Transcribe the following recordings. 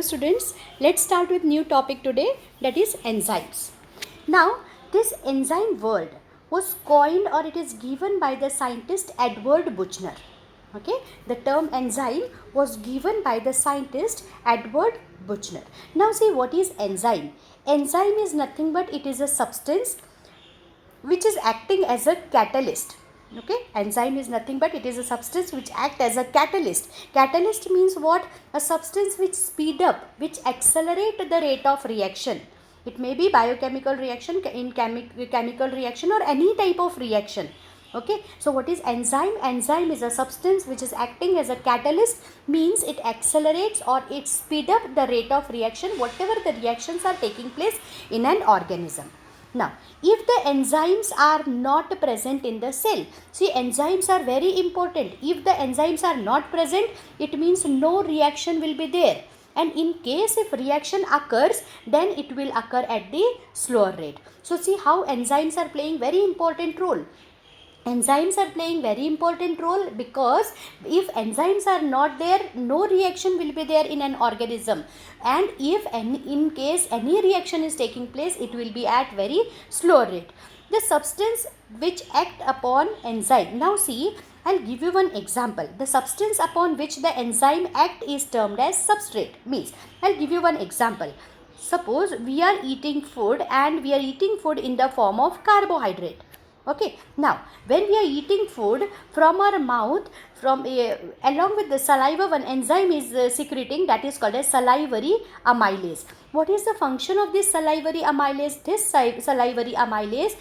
students, let's start with new topic today, that is enzymes. Now this enzyme word was coined or it is given by the scientist Edward Buchner. Okay, the term enzyme was given by the scientist Edward Buchner. Now see, what is enzyme? Enzyme is nothing but it is a substance which is acting as a catalyst. Okay, enzyme is nothing but it is a substance which act as a catalyst. Catalyst means what? A substance which speed up, which accelerate the rate of reaction. It may be biochemical reaction, in chemical reaction, or any type of reaction. Okay, so what is enzyme? Enzyme is a substance which is acting as a catalyst, means it accelerates or it speed up the rate of reaction, whatever the reactions are taking place in an organism. Now, if the enzymes are not present in the cell, see, enzymes are very important. If the enzymes are not present, it means no reaction will be there. And in case if reaction occurs, then it will occur at the slower rate. So, see how enzymes are playing very important role. Enzymes are playing very important role because if enzymes are not there, no reaction will be there in an organism, and if in case any reaction is taking place, it will be at very slow rate. The substance which act upon enzyme. Now see, I'll give you one example. The substance upon which the enzyme act is termed as substrate. Means, I'll give you one example. Suppose we are eating food and we are eating food in the form of carbohydrate. Okay, now when we are eating food, from our mouth, along with the saliva, one enzyme is secreting, that is called as salivary amylase. What is the function of this salivary amylase? This salivary amylase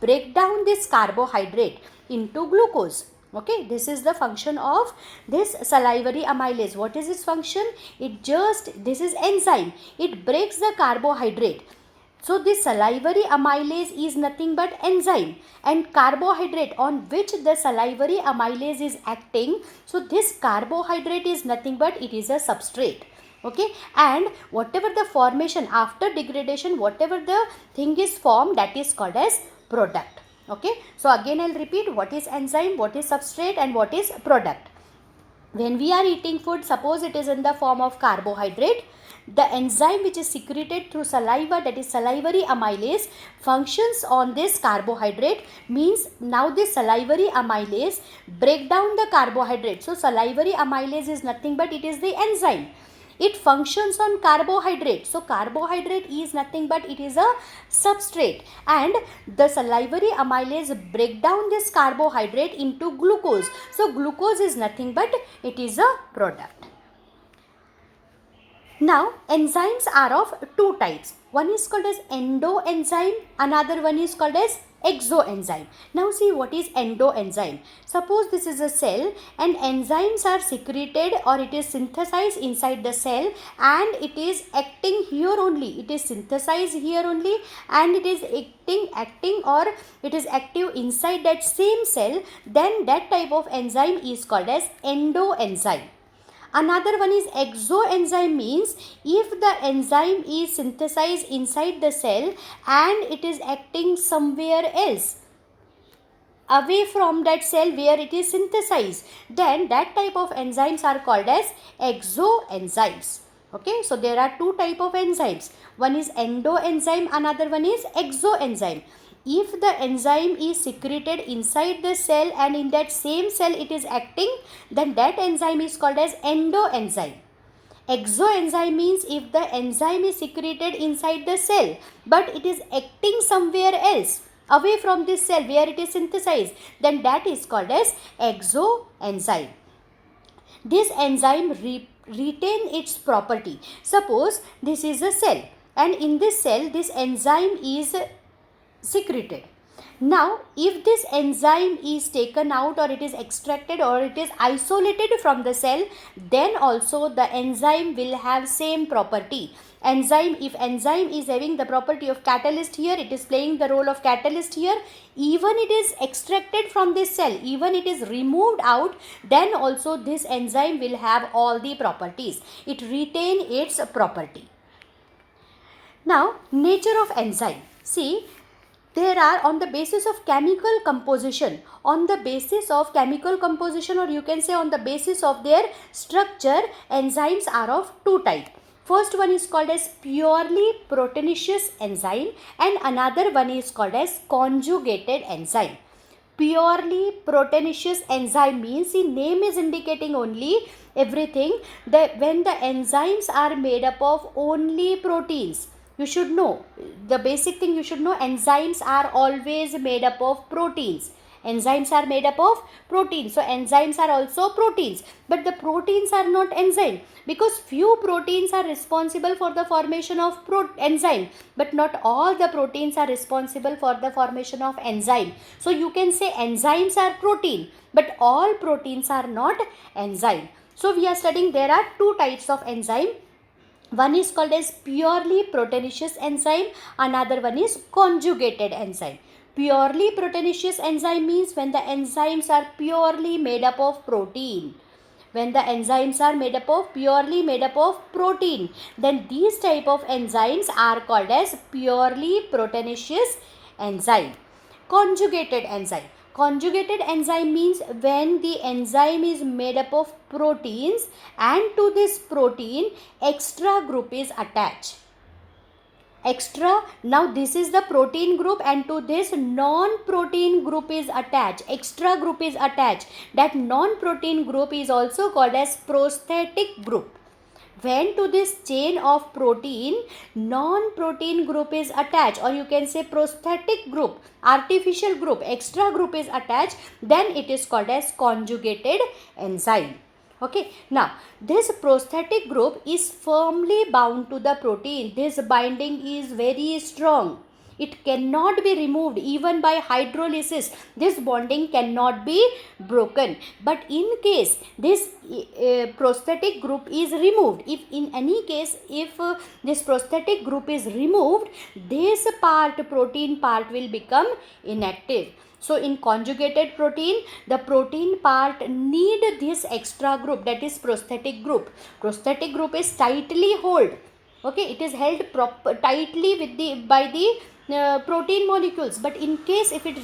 break down this carbohydrate into glucose. Okay, this is the function of this salivary amylase. What is its function? This is enzyme. It breaks the carbohydrate. So this salivary amylase is nothing but enzyme, and carbohydrate on which the salivary amylase is acting. So this carbohydrate is nothing but it is a substrate. Okay, and whatever the formation after degradation, whatever the thing is formed, that is called as product. Okay, so again I'll repeat, what is enzyme, what is substrate, and what is product. When we are eating food, suppose it is in the form of carbohydrate, the enzyme which is secreted through saliva, that is salivary amylase, functions on this carbohydrate, means now this salivary amylase break down the carbohydrate. So salivary amylase is nothing but it is the enzyme. It functions on carbohydrate. So carbohydrate is nothing but it is a substrate, and the salivary amylase break down this carbohydrate into glucose. So glucose is nothing but it is a product. Now enzymes are of two types. One is called as endoenzyme, another one is called as exoenzyme. Now see, what is endoenzyme? Suppose this is a cell and enzymes are secreted or it is synthesized inside the cell, and it is acting here only. It is synthesized here only, and it is acting or it is active inside that same cell. Then that type of enzyme is called as endoenzyme. Another one is exoenzyme, means if the enzyme is synthesized inside the cell and it is acting somewhere else, away from that cell where it is synthesized, then that type of enzymes are called as exoenzymes. Okay, so there are two type of enzymes. One is endoenzyme, another one is exoenzyme. If the enzyme is secreted inside the cell and in that same cell it is acting, then that enzyme is called as endoenzyme. Exoenzyme means if the enzyme is secreted inside the cell but it is acting somewhere else, away from this cell where it is synthesized, then that is called as exoenzyme. This enzyme retain its property. Suppose this is a cell, and in this cell this enzyme is secreted. Now if this enzyme is taken out or it is extracted or it is isolated from the cell, then also the enzyme will have same property. If enzyme is having the property of catalyst here, it is playing the role of catalyst here. Even it is extracted from this cell, even it is removed out, then also this enzyme will have all the properties. It retain its property. Now nature of enzyme. See, there are on the basis of chemical composition, or you can say on the basis of their structure, enzymes are of two types. First one is called as purely proteinaceous enzyme and another one is called as conjugated enzyme. Purely proteinaceous enzyme means the name is indicating only everything that when the enzymes are made up of only proteins. You should know, the basic thing you should know, enzymes are always made up of proteins. Enzymes are made up of proteins. So enzymes are also proteins. But the proteins are not enzyme because few proteins are responsible for the formation of enzyme. But not all the proteins are responsible for the formation of enzyme. So you can say enzymes are protein. But all proteins are not enzyme. So we are studying there are two types of enzyme. One is called as purely proteinaceous enzyme. Another one is conjugated enzyme. Purely proteinaceous enzyme means when the enzymes are purely made up of protein. When the enzymes are purely made up of protein, then these type of enzymes are called as purely proteinaceous enzyme. Conjugated enzyme. Conjugated enzyme means when the enzyme is made up of proteins and to this protein extra group is attached. Now this is the protein group and to this non-protein group is attached. Extra group is attached. That non-protein group is also called as prosthetic group. When to this chain of protein non-protein group is attached, or you can say prosthetic group, artificial group, extra group is attached, then it is called as conjugated enzyme. Okay, now this prosthetic group is firmly bound to the protein. This binding is very strong. It cannot be removed even by hydrolysis. This bonding cannot be broken. But in case this prosthetic group is removed, if in any case if this prosthetic group is removed, this protein part will become inactive. So in conjugated protein, the protein part need this extra group, that is prosthetic group. Prosthetic group is tightly held. Okay, it is held tightly with by the protein molecules. But in case if it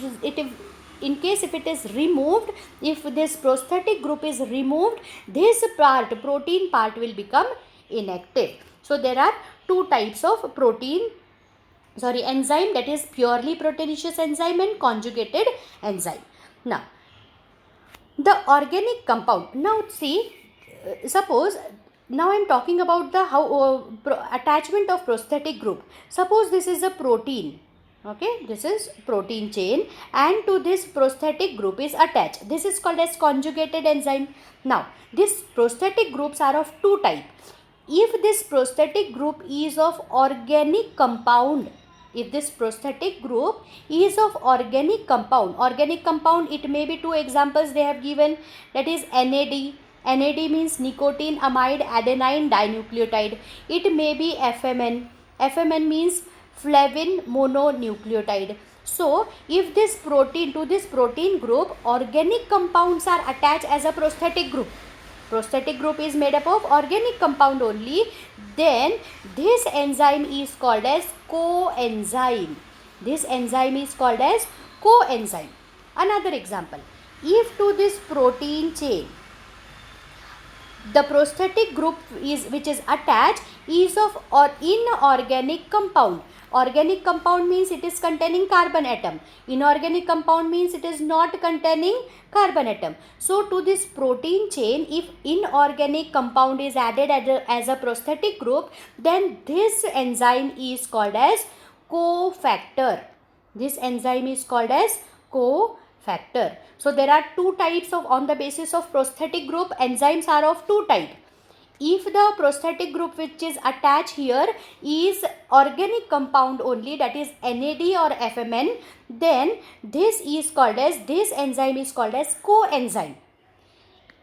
is removed, if this prosthetic group is removed, this protein part will become inactive. So there are two types of enzyme, that is purely proteinaceous enzyme and conjugated enzyme. Now the organic compound. Now see, suppose now I am talking about the attachment of prosthetic group. Suppose this is a protein. Okay, this is protein chain and to this prosthetic group is attached. This is called as conjugated enzyme. Now these prosthetic groups are of two types. If this prosthetic group is of organic compound, if this prosthetic group is of organic compound, it may be two examples they have given, that is NAD. NAD means nicotine amide adenine dinucleotide. It may be FMN. FMN means flavin mononucleotide. So if this protein, to this protein group organic compounds are attached as a prosthetic group, prosthetic group is made up of organic compound only, then this enzyme is called as coenzyme. This enzyme is called as coenzyme. Another example, if to this protein chain the prosthetic group which is attached is of inorganic compound. Organic compound means it is containing carbon atom. Inorganic compound means it is not containing carbon atom. So to this protein chain, if inorganic compound is added as a prosthetic group, then this enzyme is called as cofactor. This enzyme is called as cofactor. So there are two types of, on the basis of prosthetic group, enzymes are of two types. If the prosthetic group which is attached here is organic compound only, that is NAD or FMN, then this enzyme is called as coenzyme.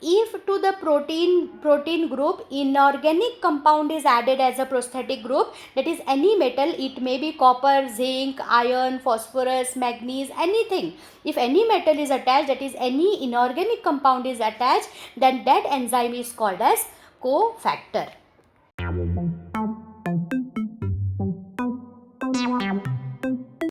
If to the protein group inorganic compound is added as a prosthetic group, that is any metal, it may be copper, zinc, iron, phosphorus, manganese, anything. If any metal is attached, that is any inorganic compound is attached, then that enzyme is called as cofactor.